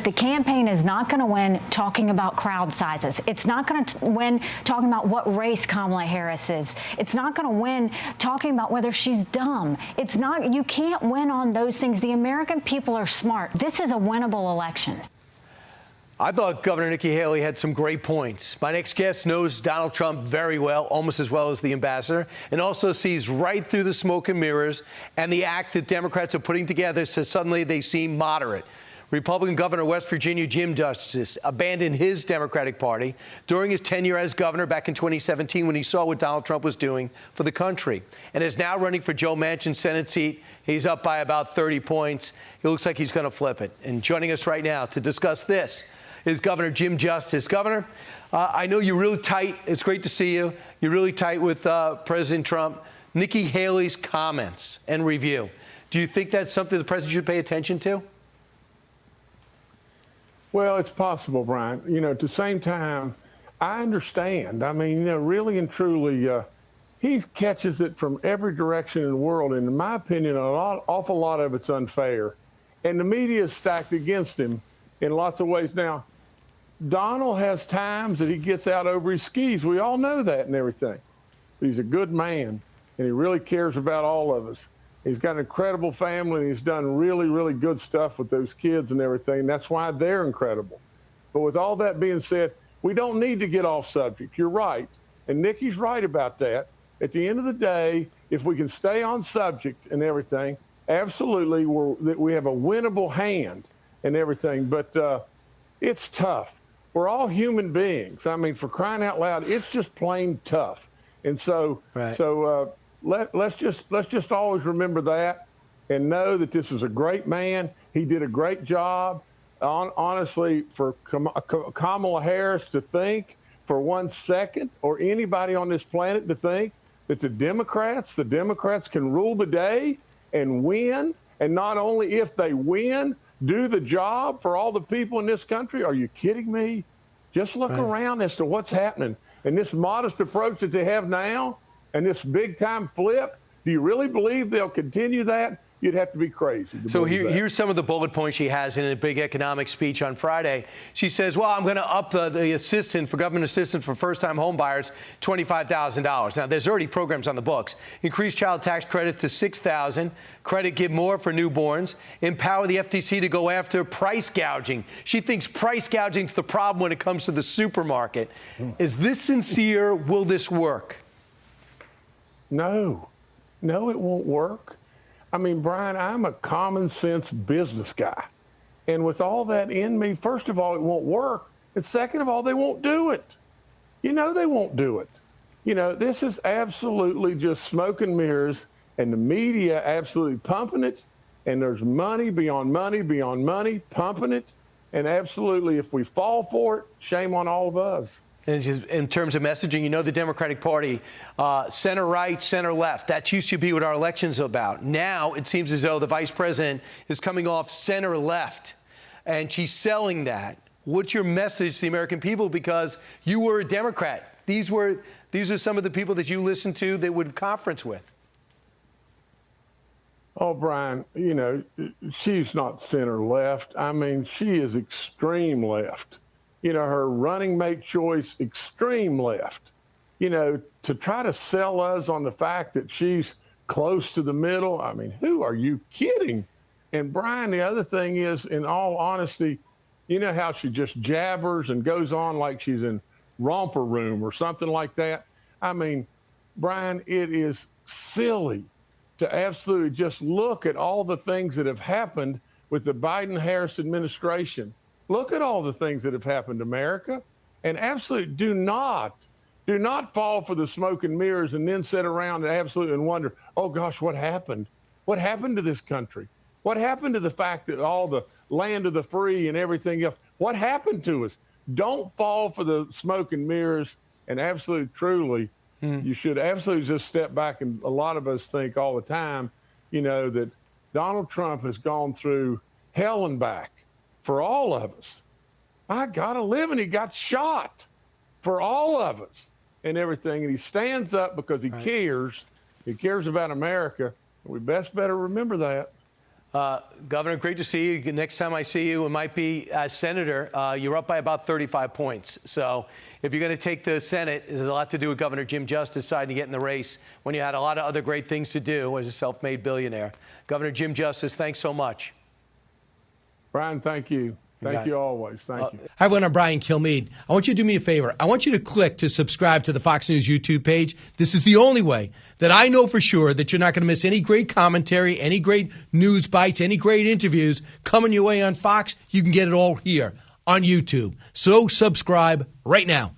The campaign is not going to win talking about crowd sizes. It's not going to win talking about what race Kamala Harris is. It's not going to win talking about whether she's dumb. It's not. You can't win on those things. The American people are smart. This is a winnable election. I thought Governor Nikki Haley had some great points. My next guest knows Donald Trump very well, almost as well as the ambassador, and also sees right through the smoke and mirrors and the act that Democrats are putting together so suddenly they seem moderate. Republican Governor of West Virginia Jim Justice abandoned his Democratic Party during his tenure as governor back in 2017 when he saw what Donald Trump was doing for the country, and is now running for Joe Manchin's Senate seat. He's up by about 30 points. It looks like he's going to flip it. And joining us right now to discuss this is Governor Jim Justice. Governor, I know you're really tight. It's great to see you. You're really tight with President Trump. Nikki Haley's comments and review. Do you think that's something the president should pay attention to? Well, it's possible, Brian. You know, at the same time, I understand. I mean, you know, really and truly, he catches it from every direction in the world. And in my opinion, awful lot of it's unfair. And the media is stacked against him in lots of ways. Now, Donald has times that he gets out over his skis. We all know that and everything. But he's a good man, and he really cares about all of us. He's got an incredible family, and he's done really, really good stuff with those kids and everything. That's why they're incredible. But with all that being said, we don't need to get off subject. You're right, and Nikki's right about that. At the end of the day, if we can stay on subject and everything, absolutely, we have a winnable hand and everything. But it's tough. We're all human beings. I mean, for crying out loud, it's just plain tough. And so, let's just always remember that and know that this is a great man. He did a great job. Honestly, for Kamala Harris to think for 1 second, or anybody on this planet to think that the Democrats can rule the day and win, and not only if they win, do the job for all the people in this country. Are you kidding me? Just look around as to what's happening. And this modest approach that they have now and this big time flip, do you really believe they'll continue that? You'd have to be crazy. So here's some of the bullet points she has in a big economic speech on Friday. She says, well, I'm going to up the assistance for government assistance for first-time home buyers, $25,000. Now, there's already programs on the books. Increase child tax credit to $6,000. Credit give more for newborns. Empower the FTC to go after price gouging. She thinks price gouging is the problem when it comes to the supermarket. Is this sincere? Will this work? No, it won't work. I mean, Brian, I'm a common sense business guy. And with all that in me, first of all, it won't work. And second of all, they won't do it. You know, they won't do it. You know, this is absolutely just smoke and mirrors, and the media absolutely pumping it. And there's money beyond money beyond money pumping it. And absolutely, if we fall for it, shame on all of us. In terms of messaging, you know, the Democratic Party, center right, center left. That used to be what our election's about. Now it seems as though the vice president is coming off center left, and she's selling that. What's your message to the American people? Because you were a Democrat. These are some of the people that you listened to that would conference with. Oh, Brian, you know, she's not center left. I mean, she is extreme left. You know, her running mate choice, extreme left. You know, to try to sell us on the fact that she's close to the middle, I mean, who are you kidding? And Brian, the other thing is, in all honesty, you know how she just jabbers and goes on like she's in Romper Room or something like that? I mean, Brian, it is silly to absolutely just look at all the things that have happened with the Biden-Harris administration. Look at all the things that have happened to America, and absolutely do not fall for the smoke and mirrors and then sit around and absolutely wonder, oh gosh, what happened? What happened to this country? What happened to the fact that all the land of the free and everything else, what happened to us? Don't fall for the smoke and mirrors, and absolutely, truly, you should absolutely just step back. And a lot of us think all the time, you know, that Donald Trump has gone through hell and back for all of us. I gotta live, and he got shot for all of us and everything. And he stands up because he cares. He cares about America. We better remember that. Governor, great to see you. Next time I see you, it might be as senator. You're up by about 35 points. So if you're going to take the Senate, there's a lot to do with Governor Jim Justice deciding to get in the race when you had a lot of other great things to do as a self-made billionaire. Governor Jim Justice, thanks so much. Brian, thank you. Thank you always. Thank you. Hi, everyone. I'm Brian Kilmeade. I want you to do me a favor. I want you to click to subscribe to the Fox News YouTube page. This is the only way that I know for sure that you're not going to miss any great commentary, any great news bites, any great interviews coming your way on Fox. You can get it all here on YouTube. So subscribe right now.